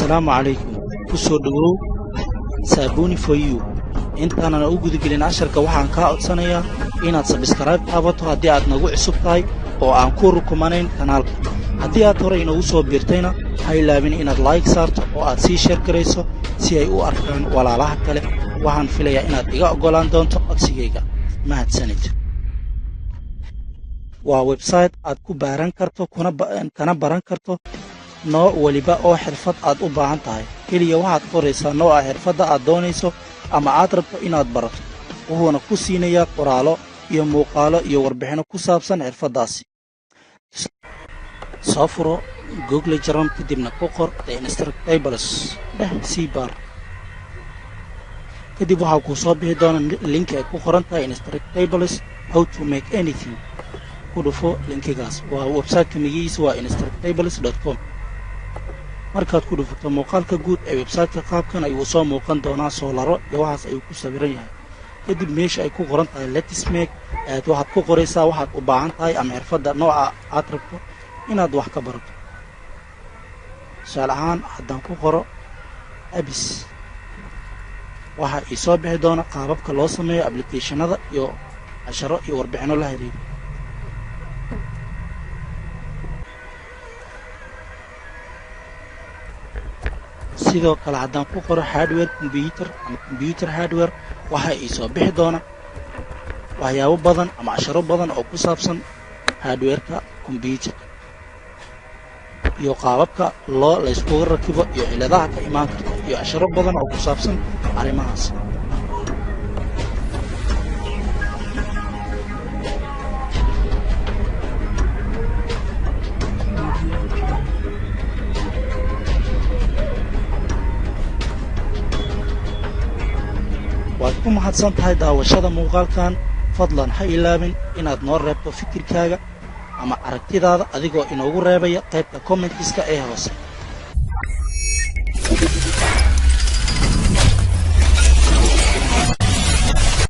السلام عليكم kusoo dhawow Sabuni for you intaana u gudgelin casharka waxaan ka codsanayaa inaad subscribe taabato haddii aad nagu cusub tahay oo aan ku rukumanayn kanaalka haddii aad hore inoogu soo biirtayna ha ilaabin inaad like saarto oo aad sii share gareyso si ay u arkaan walaalaha kale waxaan filayaa inaad iga ogolaan doonto codsigayga mahadsanid waa website aad ku baaran karto kana baran karto nooc waliba oo xirfad aad u baahan tahay kaliya waxaad qoraysaa nooca xirfadda aad doonayso ama aad rabto inaad barato wuxuuna ku siinayaa qoraalo iyo muuqaalo iyo warbixino ku saabsan xirfaddaasi soo furo Google Chrome kadibna ku qor The Instructables C-bar kadib waxaa ku soo bixi doona link ay ku qoran tahay Instructables how to make anything ku dhufo linkigaas waa website magaciisa waa instructables.com markaad ku dhufato muuqaalka guud ee website-ka qaabkan ayuu soo muuqan doonaa soolaro iyo waxaas ayuu ku sawiran yahay kadib meesha ay ku qoran tahay let's make waxaad ku qoraysaa waxaad u baahan tahay ama xirfadda nooca aad rabto inaad wax ka barato tusaale ahaan haddaan ku qoro abis waxaa ii soo bixi doona qaababka loo sameeyo applicationada iyo casharo iyo warbixino la xiriira sidoo kale haddaan ku qoro hardware computer hardware waxa ii soo bixi doona waxyaabo badan ama casharo badan oo ku saabsan hardware-ka computer iyo qaababka la isku rakibo iyo ciladaha ka imaan karta iyo casharo badan oo ku saabsan arrimahaas waad ku mahadsan tahay daawashada muuqaalkan fadlan ha ilaabin inaad noo reebto fikirkaaga ama aragtidaada adigoo inoogu reebaya qaybta commentiska ee hoose